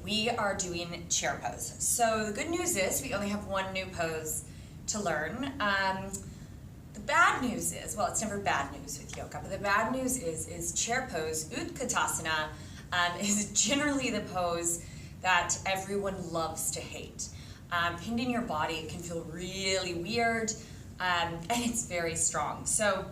We are doing chair pose. So the good news is we only have one new pose to learn. The bad news is, well, it's never bad news with yoga, but the bad news is chair pose, Utkatasana, is generally the pose that everyone loves to hate. Pinned in your body can feel really weird, and it's very strong. So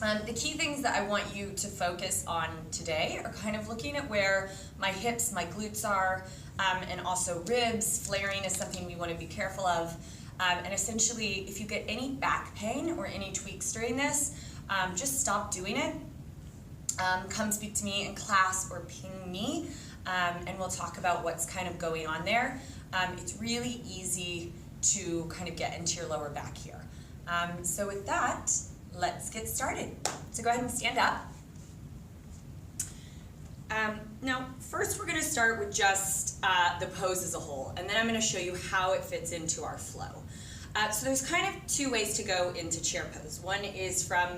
the key things that I want you to focus on today are kind of looking at where my hips, my glutes are, and also ribs. Flaring is something we want to be careful of. And essentially, if you get any back pain or any tweaks during this, just stop doing it. Come speak to me in class or ping me, and we'll talk about what's kind of going on there. It's really easy to kind of get into your lower back here. So with that, let's get started. So go ahead and stand up. Now, first we're going to start with just the pose as a whole, and then I'm going to show you how it fits into our flow. So there's kind of two ways to go into chair pose. One is from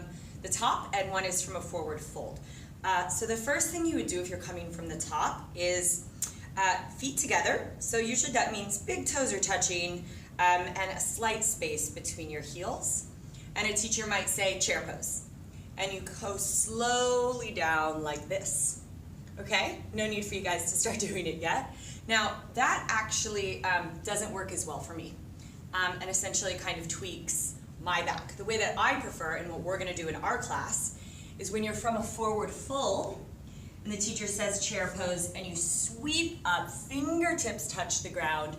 the top, and one is from a forward fold. So the first thing you would do if you're coming from the top is feet together. So usually that means big toes are touching and a slight space between your heels. And a teacher might say chair pose. And you go slowly down like this. Okay? No need for you guys to start doing it yet. Now, that actually doesn't work as well for me. And essentially kind of tweaks my back. The way that I prefer, and what we're going to do in our class, is when you're from a forward fold, and the teacher says chair pose, and you sweep up, fingertips touch the ground,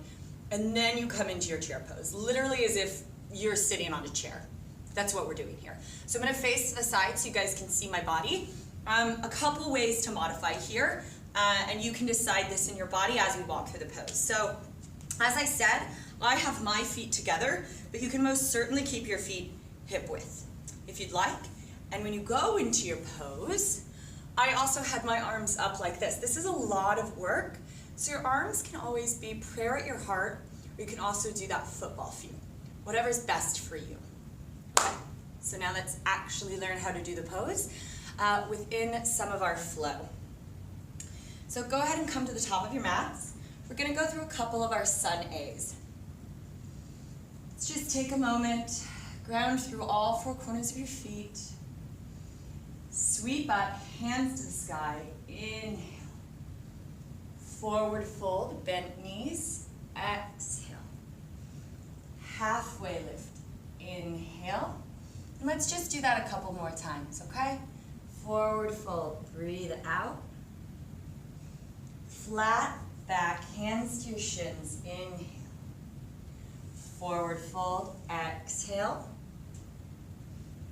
and then you come into your chair pose. Literally as if you're sitting on a chair. That's what we're doing here. So I'm going to face to the side so you guys can see my body. A couple ways to modify here, and you can decide this in your body as we walk through the pose. So, as I said, I have my feet together, but you can most certainly keep your feet hip width if you'd like. And when you go into your pose, I also had my arms up like this. This is a lot of work, so your arms can always be prayer at your heart, or you can also do that football view, whatever's best for you. Okay, so now let's actually learn how to do the pose within some of our flow. So go ahead and come to the top of your mats. We're going to go through a couple of our sun A's. Let's just take a moment, ground through all four corners of your feet. Sweep up, hands to the sky. Inhale. Forward fold, bent knees. Exhale. Halfway lift. Inhale. And let's just do that a couple more times, okay? Forward fold, breathe out. Flat back, hands to your shins, inhale. Forward fold, exhale.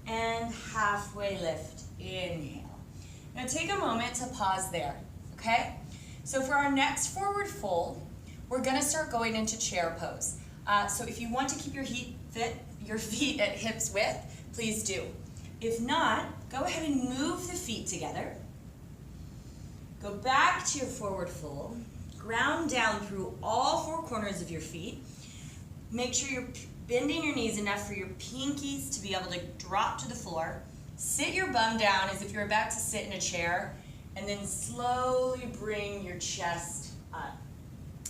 And halfway lift, inhale. Now take a moment to pause there, okay? So for our next forward fold, we're gonna start going into chair pose. So if you want to keep your feet at hips width, please do. If not, go ahead and move the feet together. Go back to your forward fold. Ground down through all four corners of your feet. Make sure you're bending your knees enough for your pinkies to be able to drop to the floor. Sit your bum down as if you're about to sit in a chair, and then slowly bring your chest up.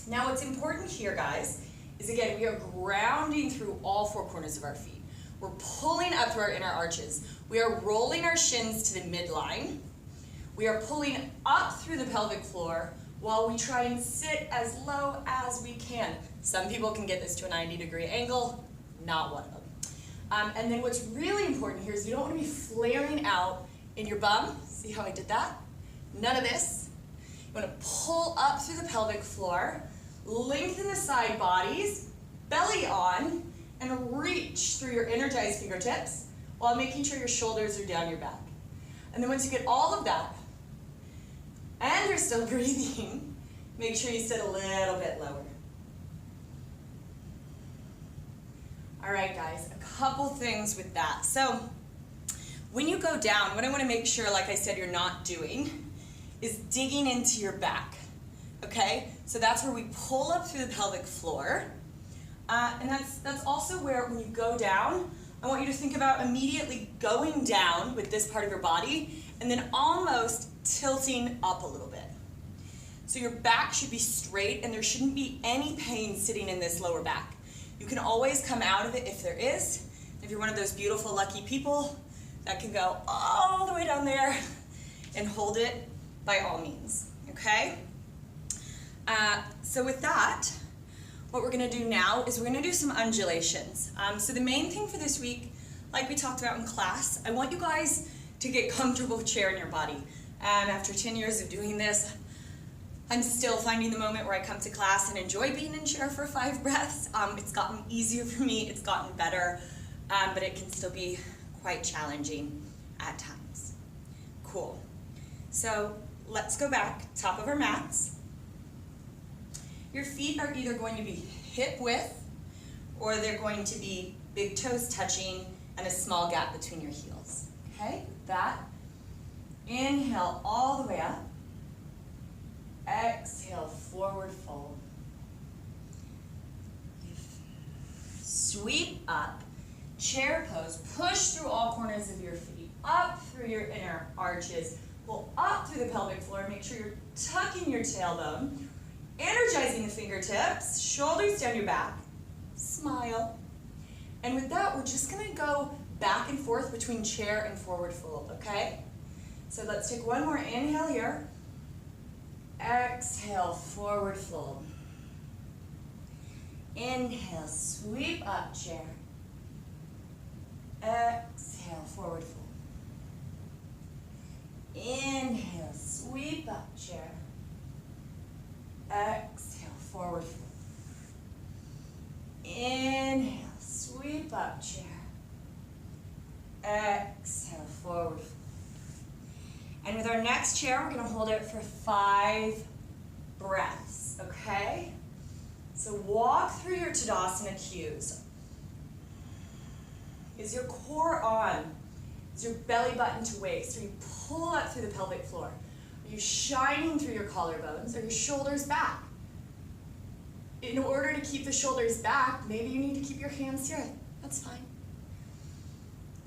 Now what's important here, guys, is again, we are grounding through all four corners of our feet. We're pulling up through our inner arches. We are rolling our shins to the midline. We are pulling up through the pelvic floor while we try and sit as low as we can. Some people can get this to a 90-degree angle, not one of them. And then what's really important here is you don't want to be flaring out in your bum. See how I did that? None of this. You want to pull up through the pelvic floor, lengthen the side bodies, belly on, and reach through your energized fingertips while making sure your shoulders are down your back. And then once you get all of that, and you're still breathing, make sure you sit a little bit lower. All right, guys, a couple things with that. So when you go down, what I want to make sure, like I said, you're not doing is digging into your back, okay? So that's where we pull up through the pelvic floor. And that's also where, when you go down, I want you to think about immediately going down with this part of your body and then almost tilting up a little bit. So your back should be straight and there shouldn't be any pain sitting in this lower back. You can always come out of it if there is. If you're one of those beautiful, lucky people that can go all the way down there and hold it, by all means, okay? So with that, what we're gonna do now is we're gonna do some undulations. So the main thing for this week, like we talked about in class, I want you guys to get comfortable with chair in your body. After 10 years of doing this, I'm still finding the moment where I come to class and enjoy being in chair for 5 breaths. It's gotten easier for me, it's gotten better, but it can still be quite challenging at times. Cool. So let's go back, top of our mats. Your feet are either going to be hip width or they're going to be big toes touching and a small gap between your heels. Okay, that. Inhale all the way up. Exhale, forward fold. Sweep up, chair pose. Push through all corners of your feet, up through your inner arches. Pull up through the pelvic floor. Make sure you're tucking your tailbone. Energizing the fingertips, shoulders down your back, smile. And with that, we're just gonna go back and forth between chair and forward fold, okay? So let's take one more inhale here. Exhale, forward fold. Inhale, sweep up, chair. Exhale, forward fold. Inhale, sweep up, chair. Exhale, forward fold. Inhale, sweep up, chair. Exhale, forward fold. And with our next chair, we're going to hold it for 5 breaths, okay? So walk through your Tadasana cues. Is your core on? Is your belly button to waist? Are you pull up through the pelvic floor? Are you shining through your collarbones? Are your shoulders back? In order to keep the shoulders back, maybe you need to keep your hands here. That's fine.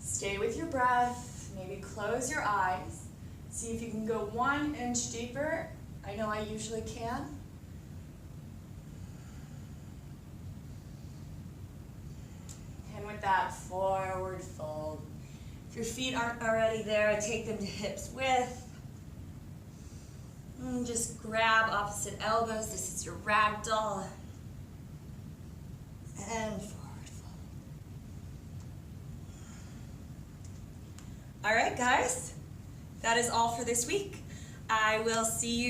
Stay with your breath. Maybe close your eyes. See if you can go 1 inch deeper. I know I usually can. And with that, forward fold. If your feet aren't already there, take them to hips width. And just grab opposite elbows. This is your ragdoll. And forward fold. All right, guys. That is all for this week. I will see you